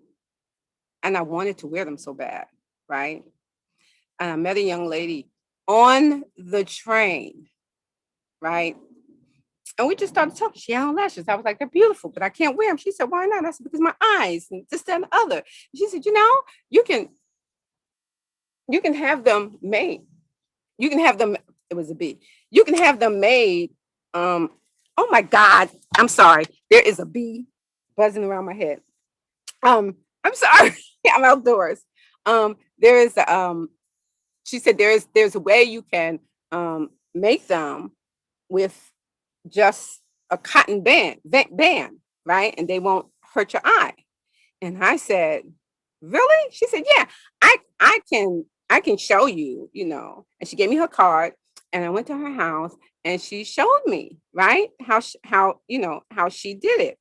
and I wanted to wear them so bad, right? And I met a young lady on the train, right? And we just started talking. She had on lashes. I was like, they're beautiful, but I can't wear them. She said, why not? I said, because my eyes and this, that, and the other. She said, you can have them made. You can have them. It was a bee. You can have them made. Oh my God. I'm sorry. There is a bee buzzing around my head. I'm sorry. I'm outdoors. There is she said there's a way you can make them with just a cotton band, right? And they won't hurt your eye. And I said, really? She said, yeah, I can show you, And she gave me her card, and I went to her house, and she showed me, right, how she did it.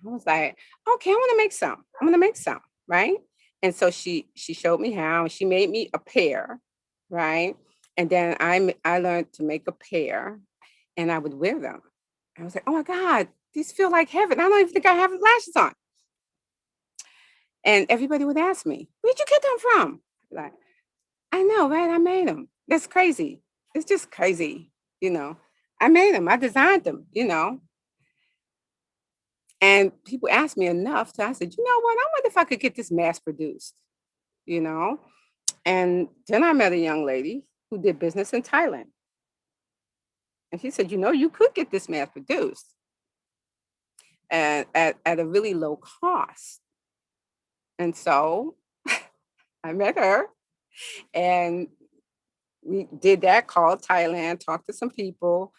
I was like, okay, I want to make some. I'm gonna make some, right? And so she showed me how, and she made me a pair, right? And then I learned to make a pair, and I would wear them. I was like, oh my God, these feel like heaven. I don't even think I have lashes on. And everybody would ask me, where'd you get them from? Like, I know, right? I made them. That's crazy. It's just crazy, you know. I made them. I designed them. And people asked me enough. So I said, you know what? I wonder if I could get this mass produced, you know? And then I met a young lady who did business in Thailand. And she said, you could get this mass produced at a really low cost. And so I met her, and we did that, called Thailand, talked to some people.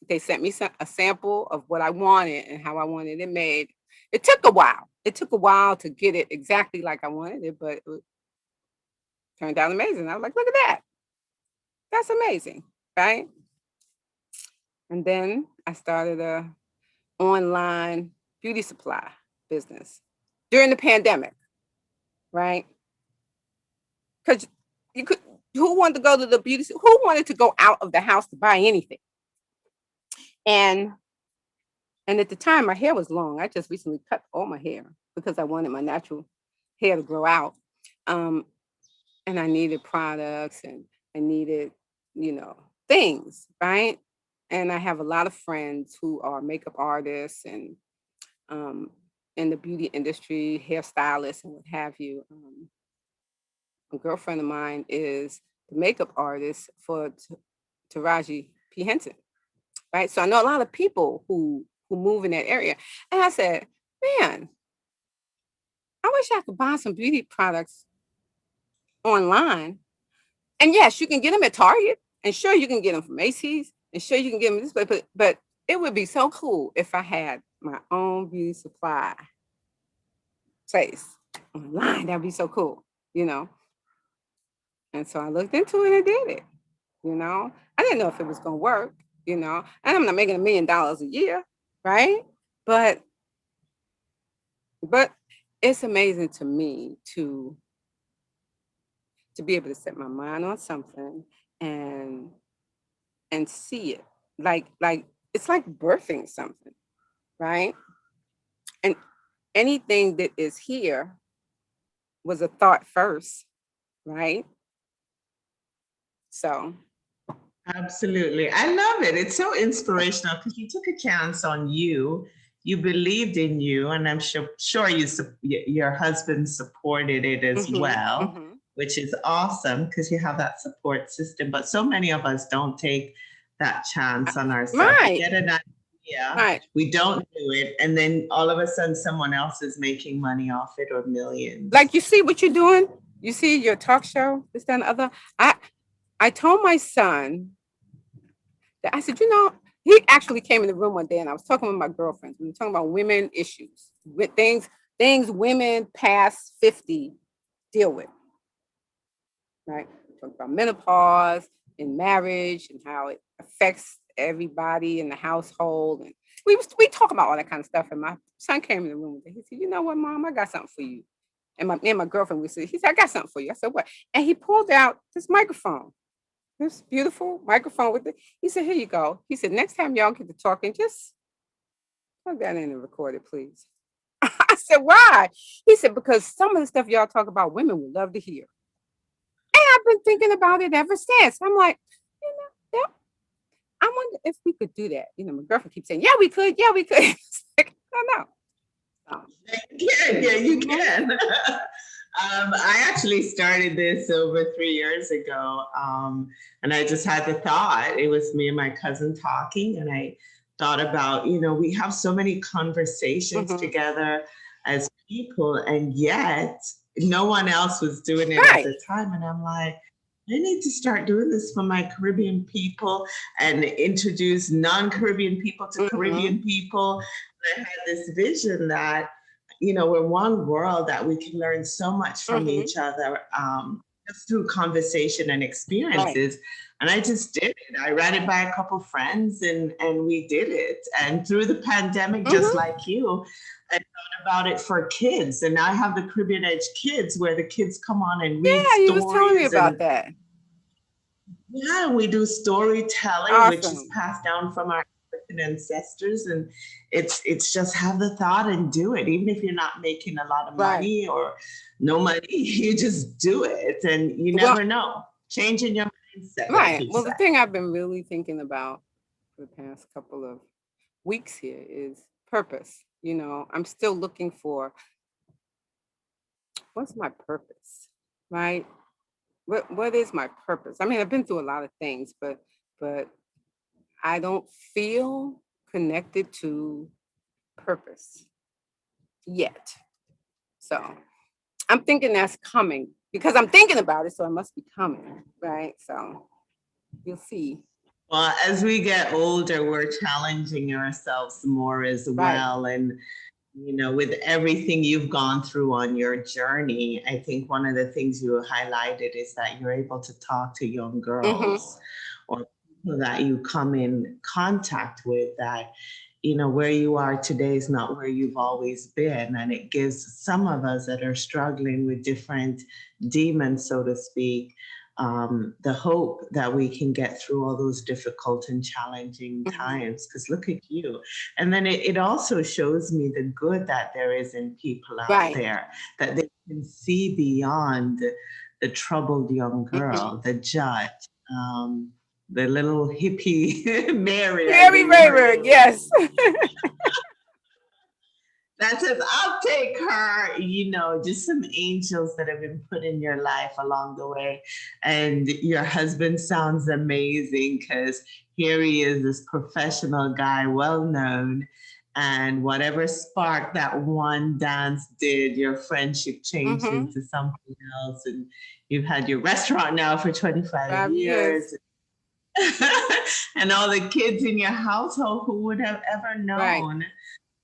They sent me a sample of what I wanted and how I wanted it made. It took a while. It took a while to get it exactly like I wanted it, but it turned out amazing. I was like, look at that. That's amazing, right? And then I started a online beauty supply business during the pandemic, right? Because you could, who wanted to go to the who wanted to go out of the house to buy anything? And at the time, my hair was long. I just recently cut all my hair because I wanted my natural hair to grow out. Um, and I needed products, and I needed, things, right? And I have a lot of friends who are makeup artists and um, in the beauty industry, hairstylists, and what have you. A girlfriend of mine is the makeup artist for Taraji P. Henson, right? So I know a lot of people who move in that area. And I said, man, I wish I could buy some beauty products online. And yes, you can get them at Target, and sure you can get them from Macy's, and sure you can get them this way, but it would be so cool if I had my own beauty supply place online. That'd be so cool, you know. And so I looked into it and did it, you know. I didn't know if it was gonna work, you know, and I'm not making $1 million a year, right? But but it's amazing to me to be able to set my mind on something and see it. Like it's like birthing something, right? And anything that is here was a thought first, right? So, Absolutely. I love it. It's so inspirational because you took a chance on you. You believed in you, and I'm sure your husband supported it as mhm, well, mhm. which is awesome because you have that support system. But so many of us don't take that chance on ourselves. We Right, get an idea, right. we don't do it, and then all of a sudden someone else is making money off it or millions. Like you see what you're doing? You see your talk show, this, that, and the other. I I told my son that I said, you know, he actually came in the room one day and I was talking with my girlfriends. We were talking about women issues, with things women past 50 deal with, right? Talk about menopause in marriage and how it affects everybody in the household. And we talk about all that kind of stuff. And my son came in the room and he said, you know what, Mom, I got something for you. And me and my girlfriend, he said, I got something for you. I said, what? And he pulled out this microphone, this beautiful microphone with it. He said, here you go. He said, next time y'all get to talking, just plug that in and record it, please. I said, why? He said, because some of the stuff y'all talk about, women would love to hear. I've been thinking about it ever since. I'm like, you know, yeah, I wonder if we could do that. You know, my girlfriend keeps saying, yeah, we could. Yeah, we could. It's like, I don't know. Yeah, you Mhm. can. I actually started this over 3 years ago, and I just had the thought. It was me and my cousin talking, and I thought about, we have so many conversations Mhm. together as people, and yet no one else was doing it at Right. the time. And I'm like, I need to start doing this for my Caribbean people and introduce non-Caribbean people to Mhm. Caribbean people. And I had this vision that we're one world, that we can learn so much from Mhm. each other, just through conversation and Right. experiences. And I just did it. I ran it by a couple friends, and we did it. And through the pandemic, just Mhm. like you, I thought about it for kids. And now I have the Caribbean Edge Kids, where the kids come on and read Yeah, you was telling me stories. about And that. yeah, we do storytelling, which is Awesome. passed down from our African ancestors, and it's just have the thought and do it. Even if you're not making a lot of Right. money or no money, you just do it, and you Well, never know. Changing your mindset, like right. you Well, the said. thing I've been really thinking about for the past couple of weeks here is purpose. You know, I'm still looking for what's my purpose, right? What is my purpose? I mean, I've been through a lot of things, but I don't feel connected to purpose yet. So I'm thinking that's coming because I'm thinking about it, so it must be coming, right? So you'll see. Well, as we get older, we're challenging ourselves more as Right. well, and with everything you've gone through on your journey, I think one of the things you highlighted is that you're able to talk to young Mm-hmm. girls or people that you come in contact with, that, where you are today is not where you've always been. And it gives some of us that are struggling with different demons, so to speak, the hope that we can get through all those difficult and challenging Mm-hmm. times. Because look at you. And then it also shows me the good that there is in people out Right. there, that they can see beyond the troubled young Mm-hmm. girl, the judge, the little hippie Mary, I Mary believe her Rayburn, name is. yes. That says, I'll take her, just some angels that have been put in your life along the way. And your husband sounds amazing because here he is, this professional guy, well known. And whatever spark that one dance did, your friendship changed Mm-hmm. into something else. And you've had your restaurant now for 25 5 years. years. And all the kids in your household, who would have ever Right. known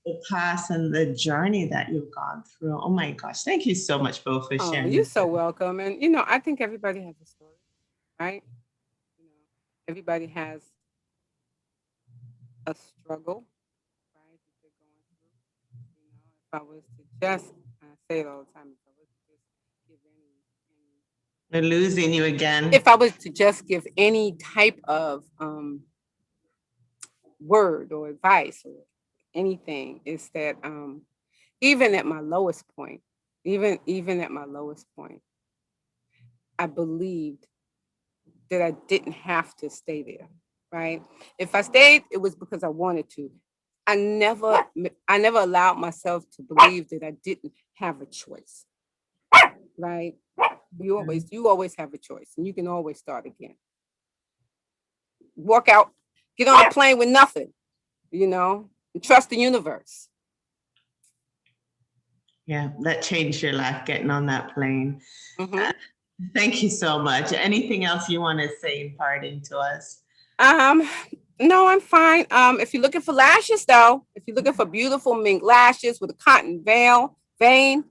the past and the journey that you've gone through? Oh my gosh. Thank you so much, Bo, for Oh, sharing you're this. so welcome. And I think everybody has a story, right? Everybody has a struggle, right, that they're going through. If I was to just, I say it all the time, if I was to just give We're losing you again. if I was to just give any type of word or advice or anything, is that even at my lowest point, even at my lowest point, I believed that I didn't have to stay there, right? If I stayed, it was because I wanted to. I never allowed myself to believe that I didn't have a choice, right? You always have a choice, and you can always start again. Walk out, get on a plane with nothing, and trust the universe. Yeah, that changed your life getting on that plane. Hmm. Thank you so much. Anything else you want to say imparting to us? Um, no, I'm fine. If you're looking for lashes, though, if you're looking for beautiful mink lashes with a cotton vein,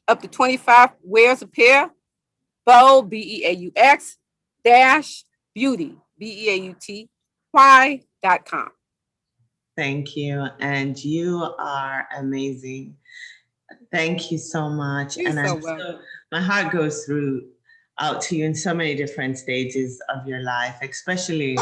up to 25 wears a pair, Beaux, BEAUX dash beauty, BEAUTY.com. Thank you. And you are amazing. Thank you so much. You're And so so welcome. my heart goes through out to you in so many different stages of your life, especially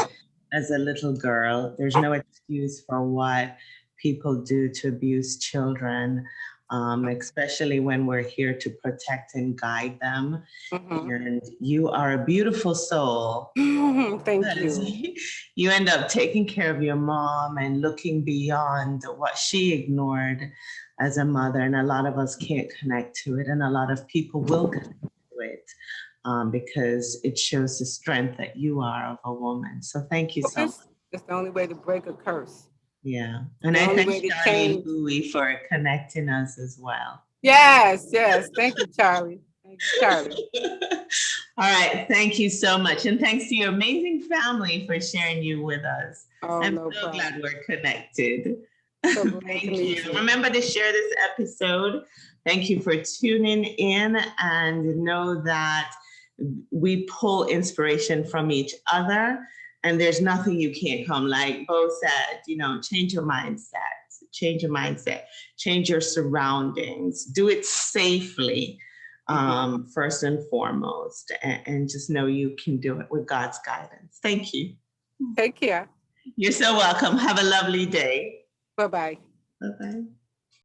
as a little girl. There's no excuse for what people do to abuse children, especially when we're here to protect and guide them. Mhm. And you are a beautiful soul. Thank Because you. you end up taking care of your mom and looking beyond what she ignored as a mother. And a lot of us can't connect to it, and a lot of people will connect to it because it shows the strength that you are of a woman. So thank you Well, so much. it's the only way to break a curse. Yeah. It's And the I only thank way to Charlie and change. Bowie for connecting us as well. Yes, yes. Thank you, Charlie. Thank you, Charlie. All right. Thank you so much. And thanks to your amazing family for sharing you with us. Oh, I'm no so problem. glad we're connected. So glad to Thank you. meet you. Remember to share this episode. Thank you for tuning in, and know that we pull inspiration from each other, and there's nothing you can't come. Like Bo said, change your mindset, change your surroundings, do it safely, first and foremost, and just know you can do it with God's guidance. Thank you. Take care. You're so welcome. Have a lovely day. Bye-bye. Bye-bye.